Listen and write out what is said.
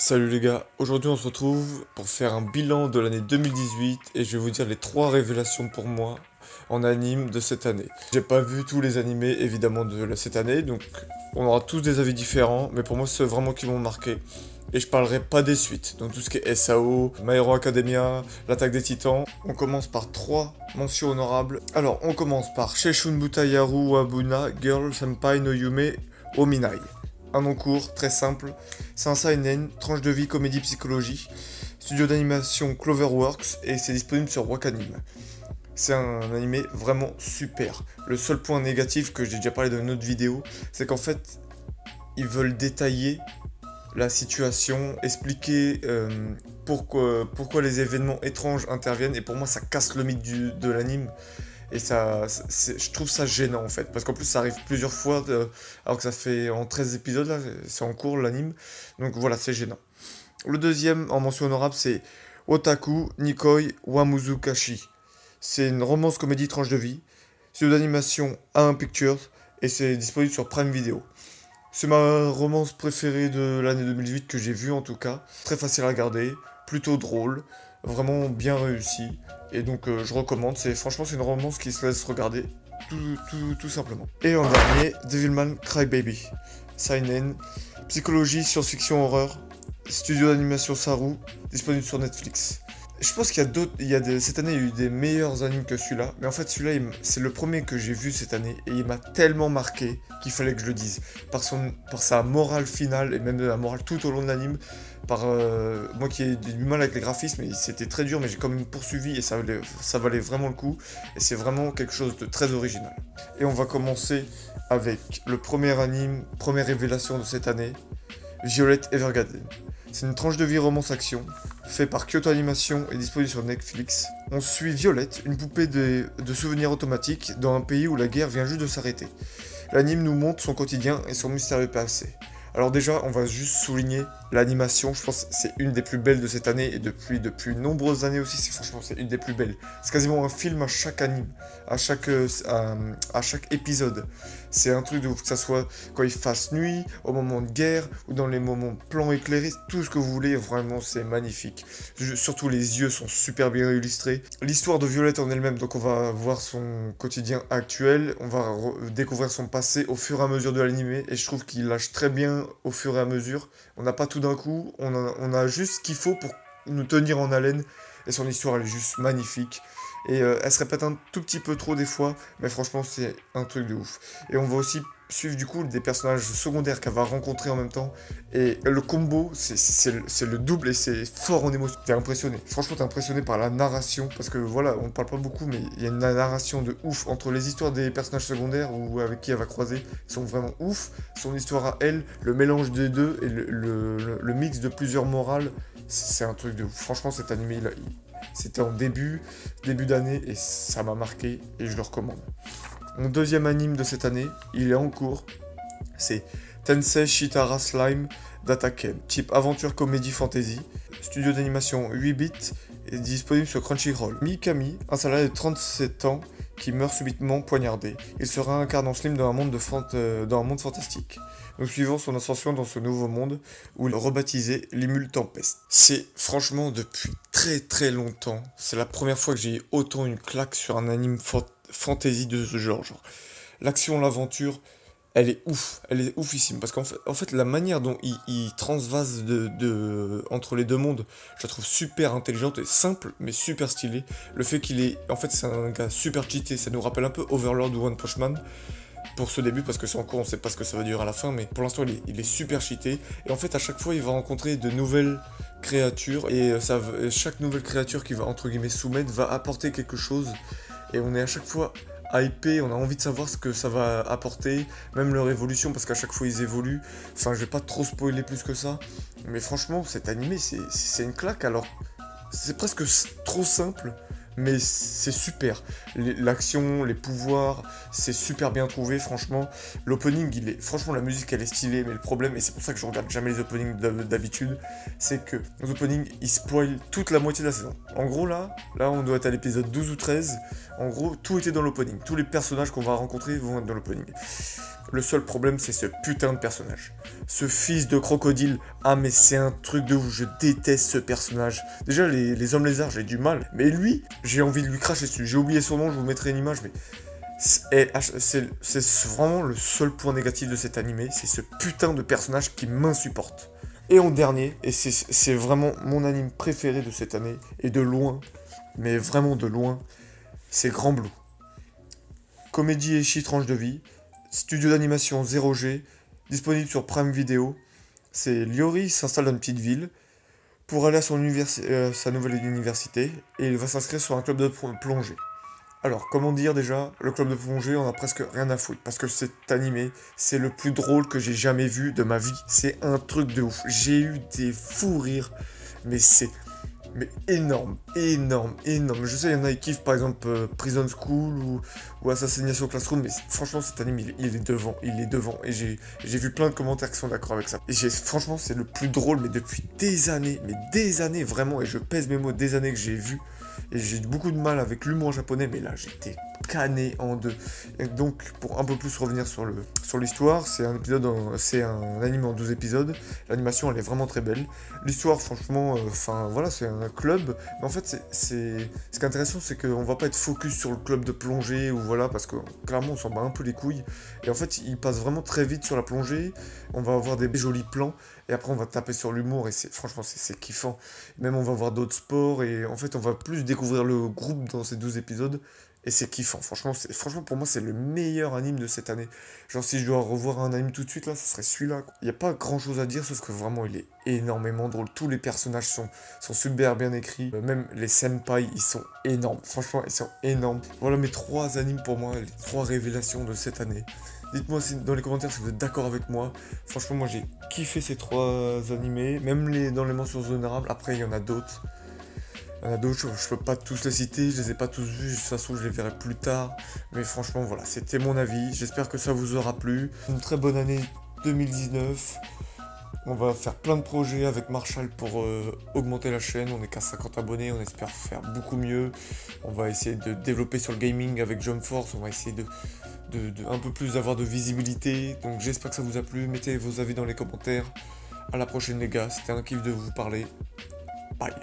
Salut les gars, aujourd'hui on se retrouve pour faire un bilan de l'année 2018 et je vais vous dire les 3 révélations pour moi en anime de cette année. J'ai pas vu tous les animés évidemment de cette année, donc on aura tous des avis différents, mais pour moi c'est vraiment qui m'ont marqué. Et je parlerai pas des suites, donc tout ce qui est SAO, My Hero Academia, l'Attaque des Titans. On commence par 3 mentions honorables. Alors on commence par Seishun Butayaru Wabuna Girl Senpai no Yume Ominai. Un nom court, très simple. C'est un seinen, tranche de vie, comédie, psychologie. Studio d'animation Cloverworks et c'est disponible sur Wakanim. C'est un animé vraiment super. Le seul point négatif que j'ai déjà parlé dans une autre vidéo, c'est qu'en fait, ils veulent détailler la situation, expliquer pourquoi les événements étranges interviennent, et pour moi ça casse le mythe de l'anime. Et ça, je trouve ça gênant en fait, parce qu'en plus ça arrive plusieurs fois, alors que ça fait en 13 épisodes là, c'est en cours l'anime, donc voilà, c'est gênant. Le deuxième en mention honorable c'est Otaku Nikoi Wamuzukashi. C'est une romance comédie tranche de vie, studio d'animation A1 Pictures, et c'est disponible sur Prime Video. C'est ma romance préférée de l'année 2018 que j'ai vue en tout cas, très facile à regarder, plutôt drôle, vraiment bien réussi. Et donc je recommande, franchement c'est une romance qui se laisse regarder tout simplement. Et en dernier, Devilman Crybaby. Seinen, psychologie, science-fiction, horreur, studio d'animation Saru, disponible sur Netflix. Je pense qu'il y a d'autres, cette année il y a eu des meilleurs animes que celui-là, mais en fait celui-là c'est le premier que j'ai vu cette année et il m'a tellement marqué qu'il fallait que je le dise. Par sa morale finale et même de la morale tout au long de l'anime, moi qui ai du mal avec les graphismes, c'était très dur mais j'ai quand même poursuivi et ça valait vraiment le coup et c'est vraiment quelque chose de très original. Et on va commencer avec le premier anime, première révélation de cette année, Violet Evergarden. C'est une tranche de vie romance-action, fait par Kyoto Animation et disponible sur Netflix. On suit Violette, une poupée de souvenirs automatiques, dans un pays où la guerre vient juste de s'arrêter. L'anime nous montre son quotidien et son mystérieux passé. Alors déjà, on va juste souligner l'animation, je pense que c'est une des plus belles de cette année, et depuis nombreuses années aussi, franchement c'est une des plus belles. C'est quasiment un film à chaque anime, à chaque épisode. C'est un truc de ouf, que ça soit quand il fasse nuit, au moment de guerre, ou dans les moments plans éclairés, tout ce que vous voulez, vraiment c'est magnifique. Surtout les yeux sont super bien illustrés. L'histoire de Violette en elle-même, donc on va voir son quotidien actuel, on va découvrir son passé au fur et à mesure de l'animé, et je trouve qu'il lâche très bien au fur et à mesure. On n'a pas tout d'un coup, on a juste ce qu'il faut pour nous tenir en haleine, et son histoire elle est juste magnifique. Et elle se répète un tout petit peu trop des fois, mais franchement c'est un truc de ouf. Et on va aussi suivre du coup des personnages secondaires qu'elle va rencontrer en même temps. Et le combo, c'est le double et c'est fort en émotion. T'es impressionné. Franchement, t'es impressionné par la narration. Parce que voilà, on ne parle pas beaucoup, mais il y a une narration de ouf entre les histoires des personnages secondaires ou avec qui elle va croiser. Ils sont vraiment ouf. Son histoire à elle, le mélange des deux et le mix de plusieurs morales, c'est un truc de ouf. Franchement, cet animé, c'était en début d'année et ça m'a marqué et je le recommande. Mon deuxième anime de cette année, il est en cours, c'est Tensei Shitara Slime d'Ataken, type aventure comédie fantasy, studio d'animation 8 bits et disponible sur Crunchyroll. Mikami, un salarié de 37 ans qui meurt subitement poignardé. Il se réincarne en Slim dans un monde fantastique. Nous suivons son ascension dans ce nouveau monde où il est rebaptisé l'Imul Tempest. C'est franchement depuis très longtemps, c'est la première fois que j'ai eu autant une claque sur un anime fantasy de ce genre. L'action, l'aventure, elle est oufissime. Parce qu'en fait, la manière dont il transvase entre les deux mondes, je la trouve super intelligente et simple, mais super stylée. Le fait en fait, c'est un gars super cheaté, ça nous rappelle un peu Overlord ou One Punch Man. Pour ce début, parce que c'est en cours, on sait pas ce que ça va durer à la fin, mais pour l'instant il est super cheaté. Et en fait à chaque fois il va rencontrer de nouvelles créatures, et chaque nouvelle créature qui va entre guillemets soumettre va apporter quelque chose. Et on est à chaque fois hypé, on a envie de savoir ce que ça va apporter, même leur évolution, parce qu'à chaque fois ils évoluent. Enfin je vais pas trop spoiler plus que ça, mais franchement cet animé c'est une claque. Alors c'est presque trop simple, mais c'est super. L'action, les pouvoirs, c'est super bien trouvé, franchement. L'opening, franchement, la musique, elle est stylée, mais le problème, et c'est pour ça que je regarde jamais les openings d'habitude, c'est que les openings, ils spoilent toute la moitié de la saison. En gros, là, on doit être à l'épisode 12 ou 13. En gros, tout était dans l'opening. Tous les personnages qu'on va rencontrer vont être dans l'opening. Le seul problème, c'est ce putain de personnage. Ce fils de crocodile. Ah, mais c'est un truc de ouf. Je déteste ce personnage. Déjà, les hommes lézards, j'ai du mal. Mais lui, j'ai envie de lui cracher dessus. J'ai oublié son nom, je vous mettrai une image, mais... C'est vraiment le seul point négatif de cet animé. C'est ce putain de personnage qui m'insupporte. Et en dernier, et c'est vraiment mon anime préféré de cette année, et de loin, mais vraiment de loin, c'est Grand Blue. Comédie et tranche de vie. Studio d'animation 0G, disponible sur Prime Video. C'est Liori s'installe dans une petite ville pour aller à sa nouvelle université et il va s'inscrire sur un club de plongée. Alors, comment dire déjà, le club de plongée, on a presque rien à foutre parce que cet animé, c'est le plus drôle que j'ai jamais vu de ma vie. C'est un truc de ouf. J'ai eu des fous rires, mais c'est énorme, énorme, énorme. Je sais, il y en a qui kiffent par exemple Prison School ou Assassination Classroom, mais franchement, cet anime, il est devant, Et j'ai vu plein de commentaires qui sont d'accord avec ça. Et franchement, c'est le plus drôle, mais depuis des années, vraiment, et je pèse mes mots, des années que j'ai vu. Et j'ai beaucoup de mal avec l'humour japonais, mais là, j'étais cané en deux. Et donc, pour un peu plus revenir sur l'histoire, c'est un anime en 12 épisodes. L'animation, elle est vraiment très belle. L'histoire, franchement, voilà, c'est un club. Mais en fait, ce qui est intéressant, c'est qu'on va pas être focus sur le club de plongée, ou voilà, parce que clairement, on s'en bat un peu les couilles. Et en fait, il passe vraiment très vite sur la plongée. On va avoir des jolis plans. Et après, on va taper sur l'humour, et franchement, c'est kiffant. Même, on va voir d'autres sports, et en fait, on va plus découvrir le groupe dans ces 12 épisodes. Et c'est kiffant, franchement pour moi c'est le meilleur anime de cette année. Genre si je dois revoir un anime tout de suite là, ça serait celui-là. Il n'y a pas grand chose à dire sauf que vraiment il est énormément drôle. Tous les personnages sont super bien écrits. Même les senpai ils sont énormes. Franchement ils sont énormes. Voilà mes 3 animes pour moi, les 3 révélations de cette année. Dites-moi dans les commentaires si vous êtes d'accord avec moi. Franchement moi j'ai kiffé ces 3 animés. Même dans les mentions honorables. Après il y en a d'autres. Il y en a d'autres, je peux pas tous les citer, je les ai pas tous vus, de toute façon je les verrai plus tard. Mais franchement voilà, c'était mon avis, j'espère que ça vous aura plu. Une très bonne année 2019. On va faire plein de projets avec Marshall pour augmenter la chaîne. On est qu'à 50 abonnés, on espère faire beaucoup mieux. On va essayer de développer sur le gaming avec Jump Force, on va essayer de un peu plus avoir de visibilité. Donc j'espère que ça vous a plu, mettez vos avis dans les commentaires. À la prochaine les gars, c'était un kiff de vous parler. Bye.